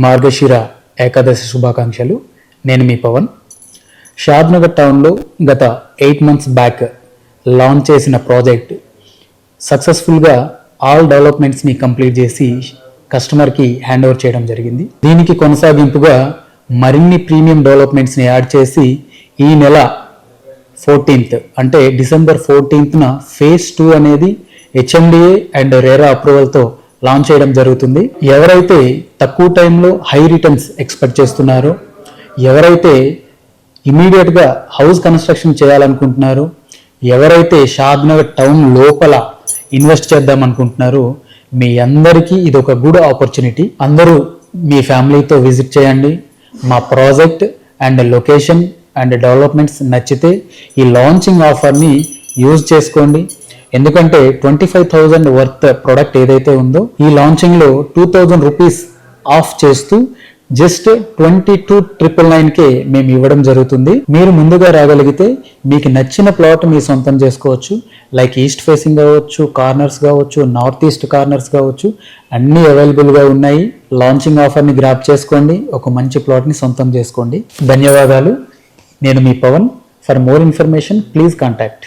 మార్గశిర ఏకాదశి శుభాకాంక్షలు. నేను మీ పవన్. షాద్నగర్ టౌన్లో గత 8 months బ్యాక్ లాంచ్ చేసిన ప్రాజెక్ట్ సక్సెస్ఫుల్గా ఆల్ డెవలప్మెంట్స్ని కంప్లీట్ చేసి కస్టమర్కి హ్యాండ్ ఓవర్ చేయడం జరిగింది. దీనికి కొనసాగింపుగా మరిన్ని ప్రీమియం డెవలప్మెంట్స్ని యాడ్ చేసి ఈ నెల 14th అంటే December 14th phase 2 అనేది HMDA అండ్ RERA అప్రూవల్తో లాంచ్ చేయడం జరుగుతుంది. ఎవరైతే తక్కువ టైంలో హై రిటర్న్స్ ఎక్స్పెక్ట్ చేస్తున్నారో, ఎవరైతే ఇమీడియట్గా హౌస్ కన్స్ట్రక్షన్ చేయాలనుకుంటున్నారో, ఎవరైతే షాద్నగర్ టౌన్ లోపల ఇన్వెస్ట్ చేద్దాం అనుకుంటున్నారో, మీ అందరికీ ఇది ఒక గుడ్ ఆపర్చునిటీ. అందరూ మీ ఫ్యామిలీతో విజిట్ చేయండి. మా project and location and developments నచ్చితే ఈ లాంచింగ్ ఆఫర్ని యూజ్ చేసుకోండి. ఎందుకంటే 25,000 వర్త్ ప్రోడక్ట్ ఏదైతే ఉందో ఈ లాంచింగ్లో 2,000 రూపీస్ ఆఫ్ చేస్తూ జస్ట్ 22,999కే మేము ఇవ్వడం జరుగుతుంది. మీరు ముందుగా రాగలిగితే మీకు నచ్చిన ప్లాట్ మీ సొంతం చేసుకోవచ్చు. లైక్ ఈస్ట్ ఫేసింగ్ కావచ్చు, కార్నర్స్ కావచ్చు, నార్త్ ఈస్ట్ కార్నర్స్ కావచ్చు, అన్నీ అవైలబుల్గా ఉన్నాయి. లాంచింగ్ ఆఫర్ని గ్రాప్ చేసుకోండి, ఒక మంచి ప్లాట్ని సొంతం చేసుకోండి. ధన్యవాదాలు. నేను మీ Pawan. For more information please contact.